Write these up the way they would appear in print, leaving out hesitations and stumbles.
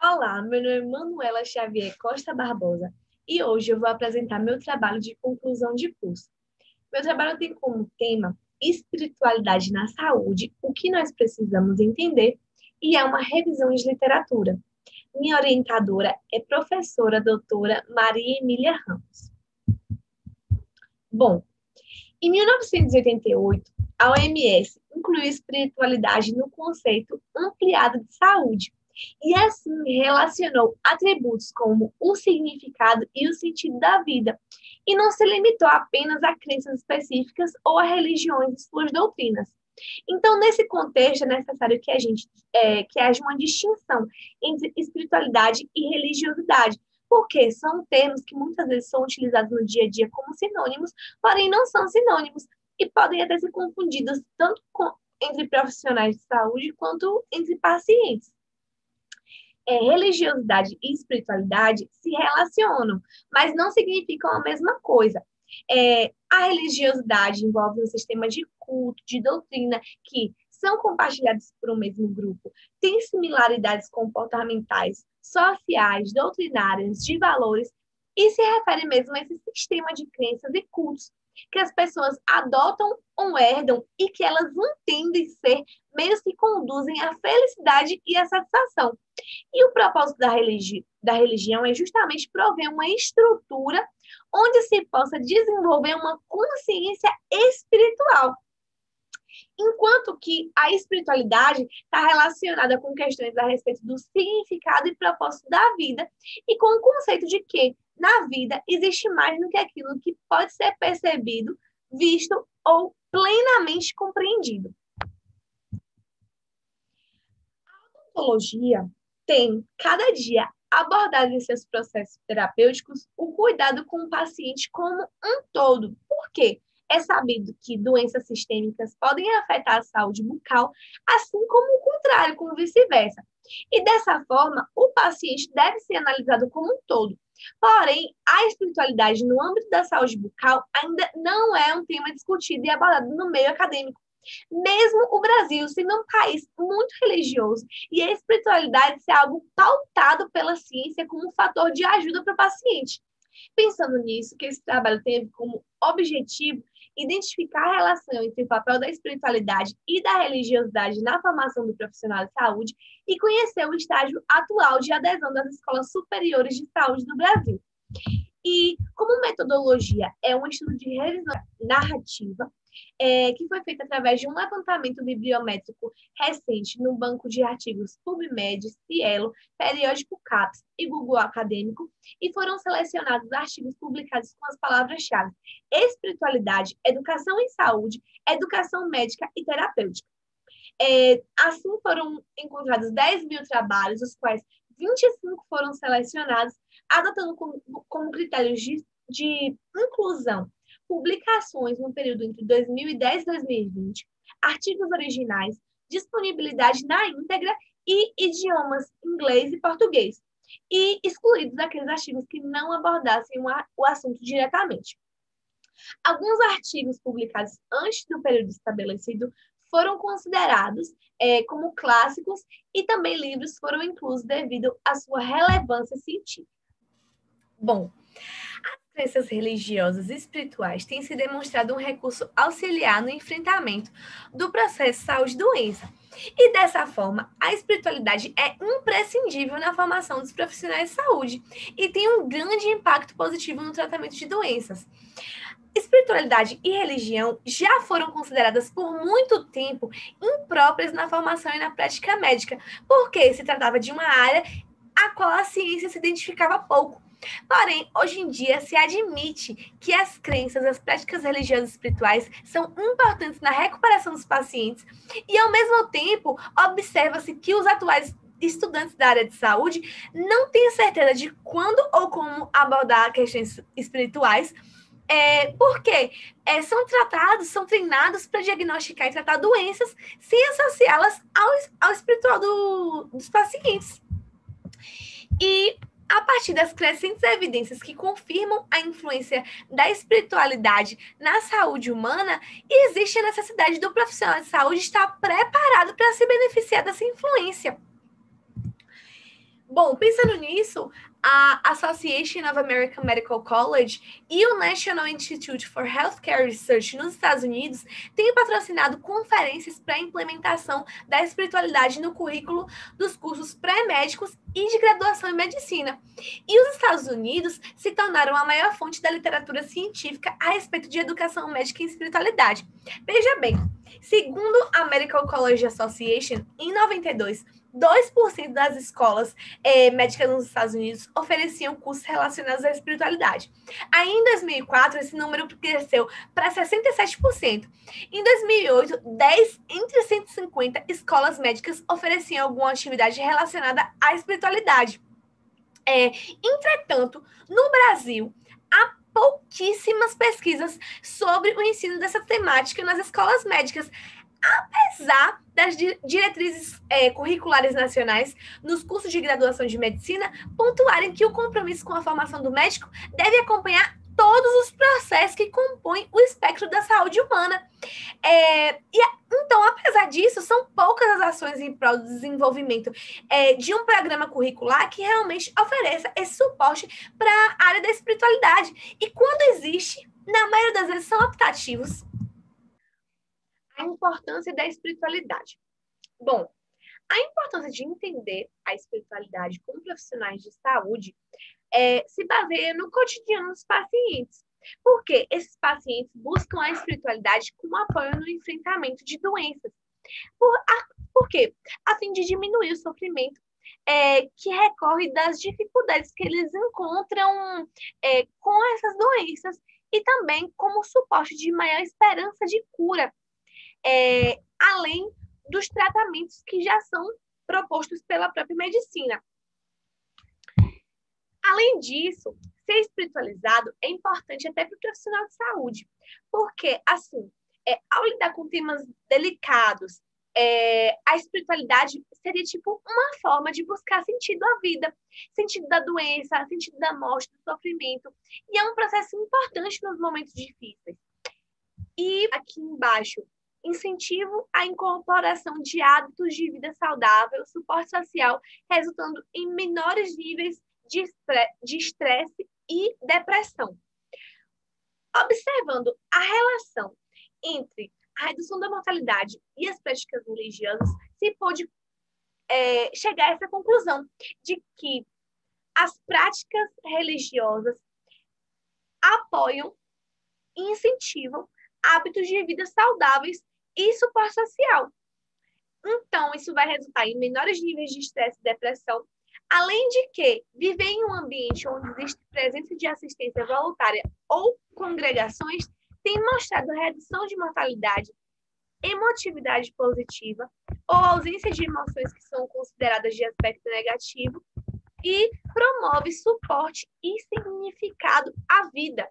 Olá, meu nome é Manuela Xavier Costa Barbosa e hoje eu vou apresentar meu trabalho de conclusão de curso. Meu trabalho tem como tema Espiritualidade na Saúde, o que nós precisamos entender, e é uma revisão de literatura. Minha orientadora é professora doutora Maria Emília Ramos. Bom, em 1988, a OMS incluiu espiritualidade no conceito ampliado de saúde e assim relacionou atributos como o significado e o sentido da vida, e não se limitou apenas a crenças específicas ou a religiões e suas doutrinas. Então, nesse contexto, é necessário que haja uma distinção entre espiritualidade e religiosidade, porque são termos que muitas vezes são utilizados no dia a dia como sinônimos, porém não são sinônimos e podem até ser confundidos entre profissionais de saúde quanto entre pacientes. Religiosidade e espiritualidade se relacionam, mas não significam a mesma coisa. A religiosidade envolve um sistema de culto, de doutrina, que são compartilhados por um mesmo grupo, tem similaridades comportamentais, sociais, doutrinárias, de valores, e se refere mesmo a esse sistema de crenças e cultos que as pessoas adotam ou herdam e que elas entendem ser meios que conduzem à felicidade e à satisfação. E o propósito da religião é justamente prover uma estrutura onde se possa desenvolver uma consciência espiritual. Enquanto que a espiritualidade está relacionada com questões a respeito do significado e propósito da vida e com o conceito de que na vida existe mais do que aquilo que pode ser percebido, visto ou plenamente compreendido. A odontologia tem, cada dia, abordado em seus processos terapêuticos o cuidado com o paciente como um todo. Por quê? É sabido que doenças sistêmicas podem afetar a saúde bucal, assim como o contrário, como vice-versa. E dessa forma, o paciente deve ser analisado como um todo. Porém, a espiritualidade no âmbito da saúde bucal ainda não é um tema discutido e abordado no meio acadêmico. Mesmo o Brasil sendo um país muito religioso e a espiritualidade ser algo pautado pela ciência como um fator de ajuda para o paciente. Pensando nisso, que esse trabalho teve como objetivo identificar a relação entre o papel da espiritualidade e da religiosidade na formação do profissional de saúde e conhecer o estágio atual de adesão das escolas superiores de saúde do Brasil. E como metodologia é um estudo de revisão narrativa, que foi feito através de um levantamento bibliométrico recente no banco de artigos PubMed, Cielo, Periódico CAPES e Google Acadêmico, e foram selecionados artigos publicados com as palavras-chave espiritualidade, educação em saúde, educação médica e terapêutica. Assim foram encontrados 10 mil trabalhos, os quais 25 foram selecionados, adotando como critérios de inclusão publicações no período entre 2010 e 2020, artigos originais, disponibilidade na íntegra e idiomas inglês e português, e excluídos aqueles artigos que não abordassem o assunto diretamente. Alguns artigos publicados antes do período estabelecido foram considerados como clássicos e também livros foram inclusos devido à sua relevância científica. Bom, as crenças religiosas e espirituais têm se demonstrado um recurso auxiliar no enfrentamento do processo saúde-doença. E dessa forma, a espiritualidade é imprescindível na formação dos profissionais de saúde e tem um grande impacto positivo no tratamento de doenças. Espiritualidade e religião já foram consideradas por muito tempo impróprias na formação e na prática médica, porque se tratava de uma área a qual a ciência se identificava pouco. Porém, hoje em dia se admite que as crenças, as práticas religiosas e espirituais são importantes na recuperação dos pacientes e, ao mesmo tempo, observa-se que os atuais estudantes da área de saúde não têm certeza de quando ou como abordar questões espirituais, porque são treinados para diagnosticar e tratar doenças sem associá-las ao espiritual dos pacientes. E a partir das crescentes evidências que confirmam a influência da espiritualidade na saúde humana, existe a necessidade do profissional de saúde estar preparado para se beneficiar dessa influência. Bom, pensando nisso, a Association of American Medical College e o National Institute for Healthcare Research nos Estados Unidos têm patrocinado conferências para a implementação da espiritualidade no currículo dos cursos pré-médicos e de graduação em medicina. E os Estados Unidos se tornaram a maior fonte da literatura científica a respeito de educação médica e espiritualidade. Veja bem, segundo a Medical College Association, em 92, 2% das escolas médicas nos Estados Unidos ofereciam cursos relacionados à espiritualidade. Aí, em 2004, esse número cresceu para 67%. Em 2008, 10 entre 150 escolas médicas ofereciam alguma atividade relacionada à espiritualidade. Entretanto, no Brasil, há pouquíssimas pesquisas sobre o ensino dessa temática nas escolas médicas, apesar das diretrizes curriculares nacionais nos cursos de graduação de medicina pontuarem que o compromisso com a formação do médico deve acompanhar todos os processos que compõem o espectro da saúde humana. Então, apesar disso, são poucas as ações em prol do desenvolvimento de um programa curricular que realmente ofereça esse suporte para a área da espiritualidade. E quando existe, na maioria das vezes são optativos. A importância da espiritualidade. Bom, a importância de entender a espiritualidade com profissionais de saúde se baseia no cotidiano dos pacientes, porque esses pacientes buscam a espiritualidade como apoio no enfrentamento de doenças. Por quê? A fim de diminuir o sofrimento que recorre das dificuldades que eles encontram com essas doenças e também como suporte de maior esperança de cura, além dos tratamentos que já são propostos pela própria medicina. Além disso, ser espiritualizado é importante até para o profissional de saúde, porque, assim, ao lidar com temas delicados, a espiritualidade seria tipo uma forma de buscar sentido à vida, sentido da doença, sentido da morte, do sofrimento, e é um processo importante nos momentos difíceis. E aqui embaixo, incentivo à incorporação de hábitos de vida saudável, suporte social, resultando em menores níveis de estresse e depressão. Observando a relação entre a redução da mortalidade e as práticas religiosas, se pôde chegar a essa conclusão de que as práticas religiosas apoiam e incentivam hábitos de vida saudáveis e suporte social. Então, isso vai resultar em menores níveis de estresse e depressão, além de que viver em um ambiente onde existe presença de assistência voluntária ou congregações tem mostrado redução de mortalidade, emotividade positiva ou ausência de emoções que são consideradas de aspecto negativo e promove suporte e significado à vida.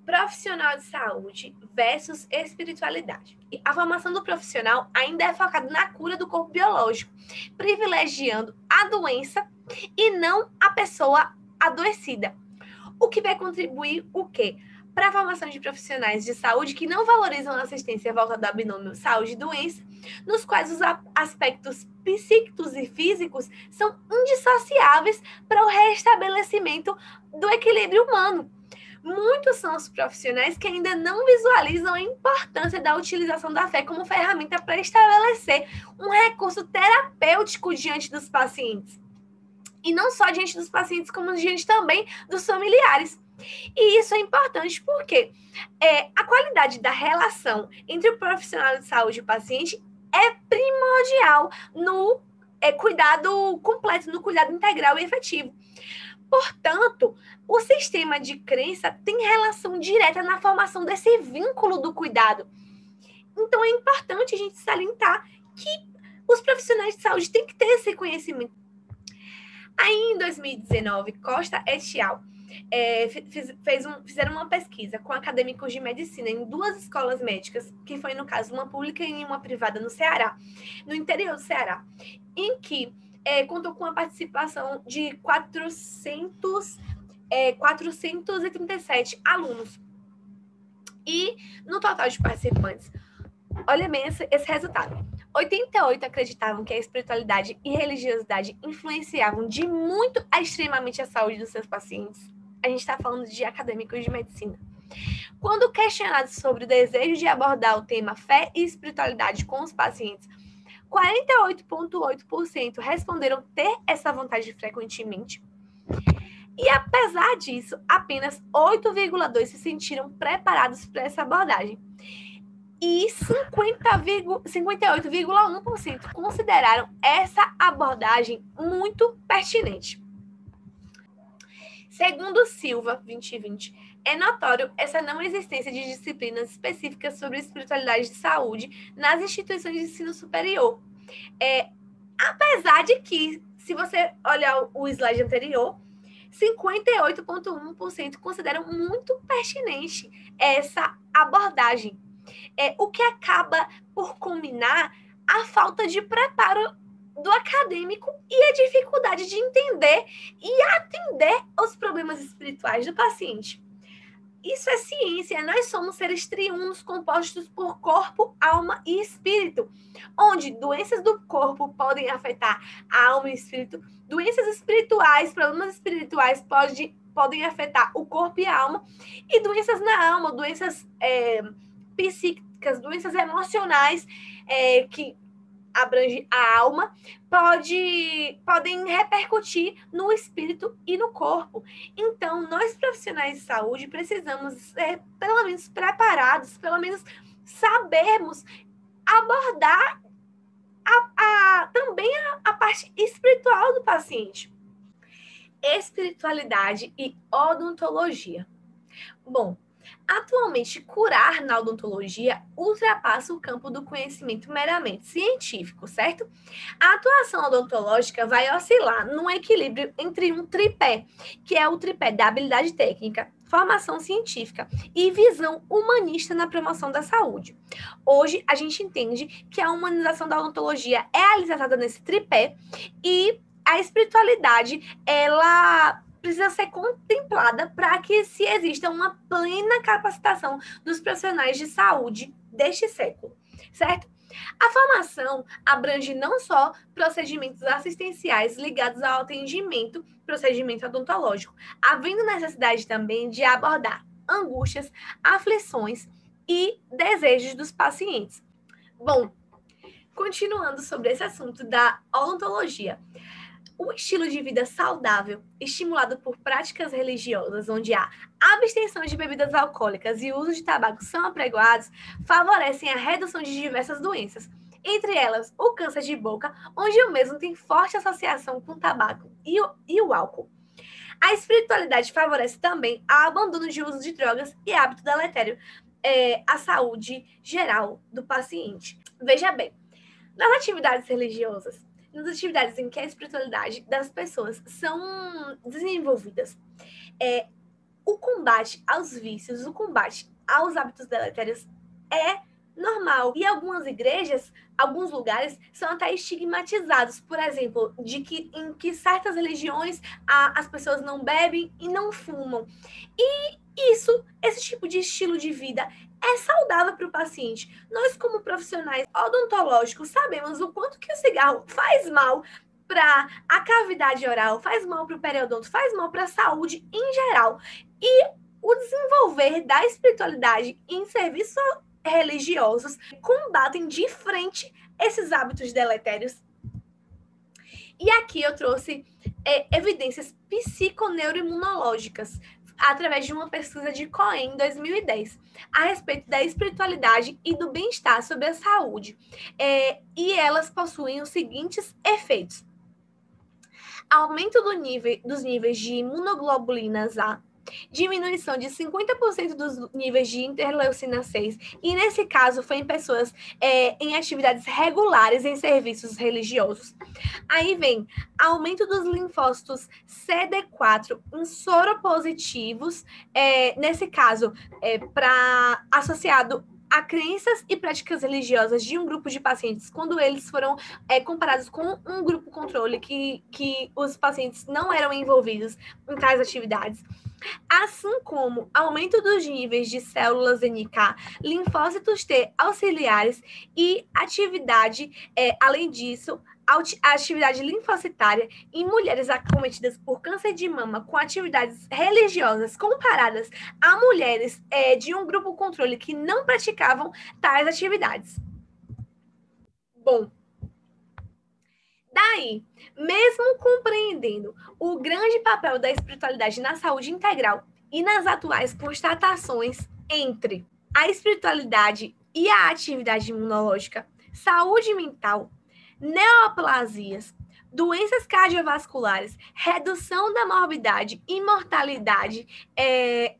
Profissional de saúde versus espiritualidade. A formação do profissional ainda é focada na cura do corpo biológico, privilegiando a doença e não a pessoa adoecida. O que vai contribuir o quê? Para a formação de profissionais de saúde que não valorizam a assistência voltada ao binômio saúde e doença, nos quais os aspectos psíquicos e físicos são indissociáveis para o restabelecimento do equilíbrio humano. Muitos são os profissionais que ainda não visualizam a importância da utilização da fé como ferramenta para estabelecer um recurso terapêutico diante dos pacientes. E não só diante dos pacientes, como diante também dos familiares. E isso é importante porque a qualidade da relação entre o profissional de saúde e o paciente é primordial no cuidado completo, no cuidado integral e efetivo. Portanto, o sistema de crença tem relação direta na formação desse vínculo do cuidado. Então, é importante a gente salientar que os profissionais de saúde têm que ter esse conhecimento. Aí, em 2019, Costa et al. Fizeram uma pesquisa com acadêmicos de medicina em 2 escolas médicas, que foi, no caso, uma pública e uma privada no Ceará, no interior do Ceará, em que contou com a participação de 437 alunos. E no total de participantes, olha bem esse resultado. 88 acreditavam que a espiritualidade e religiosidade influenciavam de muito a extremamente a saúde dos seus pacientes. A gente está falando de acadêmicos de medicina. Quando questionados sobre o desejo de abordar o tema fé e espiritualidade com os pacientes, 48,8% responderam ter essa vontade frequentemente. E apesar disso, apenas 8,2% se sentiram preparados para essa abordagem. E 58,1% consideraram essa abordagem muito pertinente. Segundo Silva, 2020, é notório essa não existência de disciplinas específicas sobre espiritualidade de saúde nas instituições de ensino superior. Apesar de que, se você olhar o slide anterior, 58,1% consideram muito pertinente essa abordagem. O que acaba por combinar a falta de preparo do acadêmico e a dificuldade de entender e atender aos problemas espirituais do paciente. Isso é ciência, nós somos seres triunos compostos por corpo, alma e espírito, onde doenças do corpo podem afetar a alma e o espírito, doenças espirituais, problemas espirituais podem afetar o corpo e a alma, e doenças na alma, doenças psíquicas, doenças emocionais que abrange a alma, podem repercutir no espírito e no corpo. Então, nós profissionais de saúde precisamos ser, pelo menos, preparados, pelo menos sabermos abordar também a parte espiritual do paciente. Espiritualidade e odontologia. Bom, atualmente, curar na odontologia ultrapassa o campo do conhecimento meramente científico, certo? A atuação odontológica vai oscilar num equilíbrio entre um tripé, que é o tripé da habilidade técnica, formação científica e visão humanista na promoção da saúde. Hoje, a gente entende que a humanização da odontologia é alicerçada nesse tripé e a espiritualidade, ela precisa ser contemplada para que se exista uma plena capacitação dos profissionais de saúde deste século, certo? A formação abrange não só procedimentos assistenciais ligados ao atendimento, procedimento odontológico, havendo necessidade também de abordar angústias, aflições e desejos dos pacientes. Bom, continuando sobre esse assunto da odontologia, o estilo de vida saudável, estimulado por práticas religiosas, onde a abstenção de bebidas alcoólicas e o uso de tabaco são apregoados, favorecem a redução de diversas doenças, entre elas o câncer de boca, onde o mesmo tem forte associação com o tabaco e o álcool. A espiritualidade favorece também o abandono de uso de drogas e hábito deletério à saúde geral do paciente. Veja bem, nas atividades religiosas, nas atividades em que a espiritualidade das pessoas são desenvolvidas, o combate aos vícios, o combate aos hábitos deletérios é normal. E algumas igrejas, alguns lugares, são até estigmatizados, por exemplo, em que certas religiões as pessoas não bebem e não fumam. E esse tipo de estilo de vida é saudável para o paciente. Nós, como profissionais odontológicos, sabemos o quanto que o cigarro faz mal para a cavidade oral, faz mal para o periodonto, faz mal para a saúde em geral. E o desenvolver da espiritualidade em serviços religiosos combatem de frente esses hábitos deletérios. E aqui eu trouxe evidências psiconeuroimunológicas através de uma pesquisa de Cohen em 2010, a respeito da espiritualidade e do bem-estar sobre a saúde. E elas possuem os seguintes efeitos: aumento dos níveis de imunoglobulinas A, diminuição de 50% dos níveis de interleucina 6, e nesse caso foi em pessoas em atividades regulares em serviços religiosos. Aí vem aumento dos linfócitos CD4 em soropositivos, nesse caso, associado a crenças e práticas religiosas de um grupo de pacientes quando eles foram comparados com um grupo controle que os pacientes não eram envolvidos em tais atividades, assim como aumento dos níveis de células NK, linfócitos T auxiliares e atividade, além disso, a atividade linfocitária em mulheres acometidas por câncer de mama com atividades religiosas comparadas a mulheres de um grupo controle que não praticavam tais atividades. Bom, daí, mesmo compreendendo o grande papel da espiritualidade na saúde integral e nas atuais constatações entre a espiritualidade e a atividade imunológica, saúde mental, neoplasias, doenças cardiovasculares, redução da morbidade e mortalidade,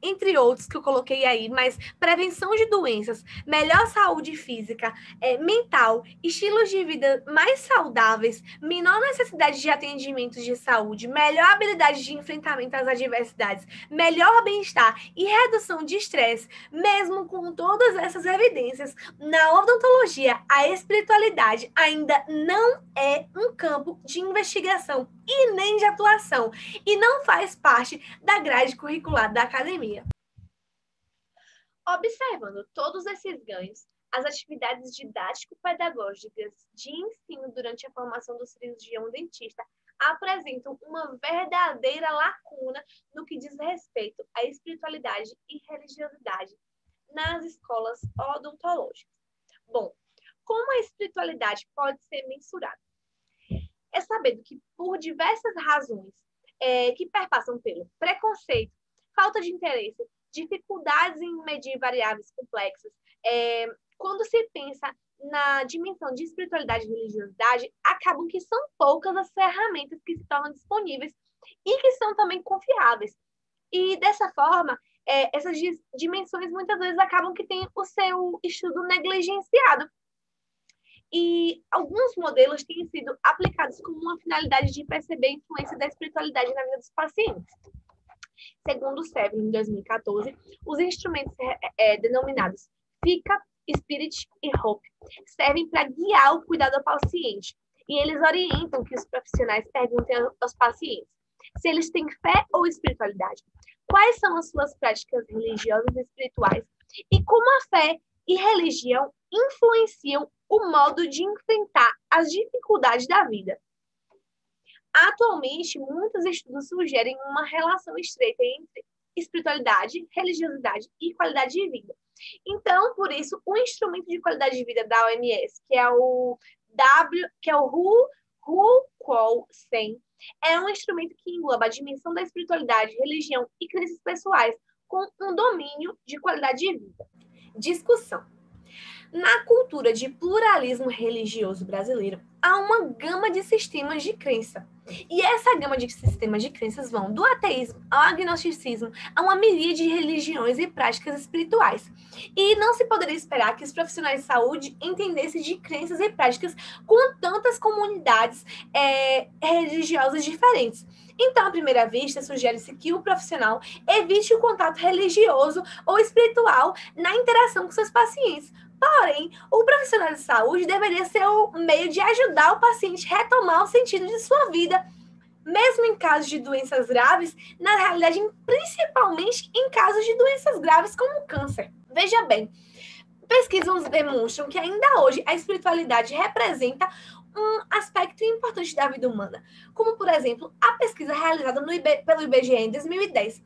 entre outros que eu coloquei aí, mas prevenção de doenças, melhor saúde física, mental, estilos de vida mais saudáveis, menor necessidade de atendimentos de saúde, melhor habilidade de enfrentamento às adversidades, melhor bem-estar e redução de estresse, mesmo com todas essas evidências, na odontologia, a espiritualidade ainda não é um campo de investigação e nem de atuação, e não faz parte da grade curricular da academia. Observando todos esses ganhos, as atividades didático-pedagógicas de ensino durante a formação do cirurgião dentista apresentam uma verdadeira lacuna no que diz respeito à espiritualidade e religiosidade nas escolas odontológicas. Bom, como a espiritualidade pode ser mensurada? É sabido que, por diversas razões que perpassam pelo preconceito, falta de interesse, dificuldades em medir variáveis complexas, quando se pensa na dimensão de espiritualidade e religiosidade, acabam que são poucas as ferramentas que se tornam disponíveis e que são também confiáveis. E, dessa forma, essas dimensões muitas vezes acabam que têm o seu estudo negligenciado. E alguns modelos têm sido aplicados com uma finalidade de perceber a influência da espiritualidade na vida dos pacientes. Segundo o SEVRE, em 2014, os instrumentos denominados FICA, Spirit e Hope servem para guiar o cuidado ao paciente. E eles orientam que os profissionais perguntem aos pacientes se eles têm fé ou espiritualidade, quais são as suas práticas religiosas e espirituais e como a fé e religião influenciam o modo de enfrentar as dificuldades da vida. Atualmente, muitos estudos sugerem uma relação estreita entre espiritualidade, religiosidade e qualidade de vida. Então, por isso, o instrumento de qualidade de vida da OMS, que é o WHO-QoL-100, é um instrumento que engloba a dimensão da espiritualidade, religião e crenças pessoais, com um domínio de qualidade de vida. Discussão. Na cultura de pluralismo religioso brasileiro, há uma gama de sistemas de crença. E essa gama de sistemas de crenças vão do ateísmo ao agnosticismo a uma miríade de religiões e práticas espirituais. E não se poderia esperar que os profissionais de saúde entendessem de crenças e práticas com tantas comunidades religiosas diferentes. Então, à primeira vista, sugere-se que o profissional evite o contato religioso ou espiritual na interação com seus pacientes. Porém, o profissional de saúde deveria ser o meio de ajudar o paciente a retomar o sentido de sua vida, mesmo em casos de doenças graves, na realidade, principalmente em casos de doenças graves como câncer. Veja bem, pesquisas demonstram que ainda hoje a espiritualidade representa um aspecto importante da vida humana, como, por exemplo, a pesquisa realizada pelo IBGE em 2010,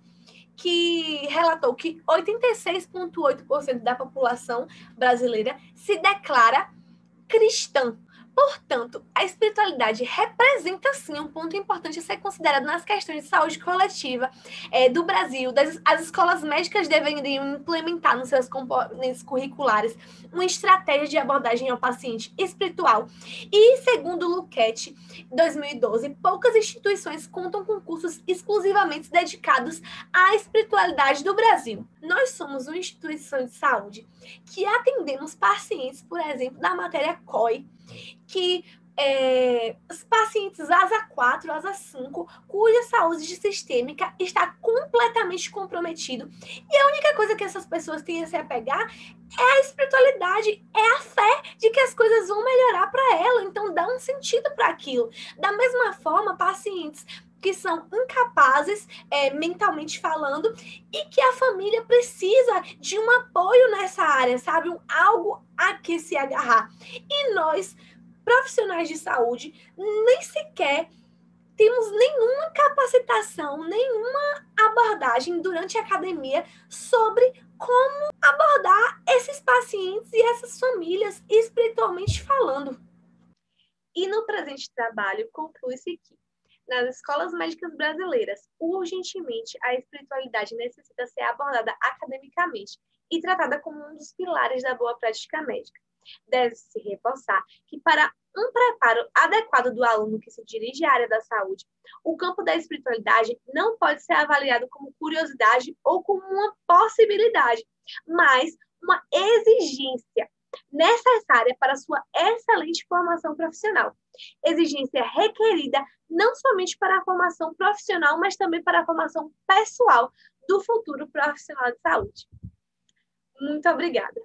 que relatou que 86,8% da população brasileira se declara cristã. Portanto, a espiritualidade representa, sim, um ponto importante a ser considerado nas questões de saúde coletiva do Brasil. As escolas médicas deveriam implementar nos seus componentes curriculares uma estratégia de abordagem ao paciente espiritual. E, segundo Luquete, 2012, poucas instituições contam com cursos exclusivamente dedicados à espiritualidade do Brasil. Nós somos uma instituição de saúde que atendemos pacientes, por exemplo, da matéria COI, que os pacientes asa 4, asa 5, cuja saúde sistêmica está completamente comprometido. E a única coisa que essas pessoas têm a se apegar é a espiritualidade, é a fé de que as coisas vão melhorar para ela. Então, dá um sentido para aquilo. Da mesma forma, pacientes que são incapazes, mentalmente falando, e que a família precisa de um apoio nessa área, sabe? Algo a que se agarrar. E nós, profissionais de saúde, nem sequer temos nenhuma capacitação, nenhuma abordagem durante a academia sobre como abordar esses pacientes e essas famílias espiritualmente falando. E no presente trabalho, conclui-se que, nas escolas médicas brasileiras, urgentemente a espiritualidade necessita ser abordada academicamente e tratada como um dos pilares da boa prática médica. Deve-se reforçar que, para um preparo adequado do aluno que se dirige à área da saúde, o campo da espiritualidade não pode ser avaliado como curiosidade ou como uma possibilidade, mas uma exigência necessária para sua excelente formação profissional. Exigência requerida não somente para a formação profissional, mas também para a formação pessoal do futuro profissional de saúde. Muito obrigada.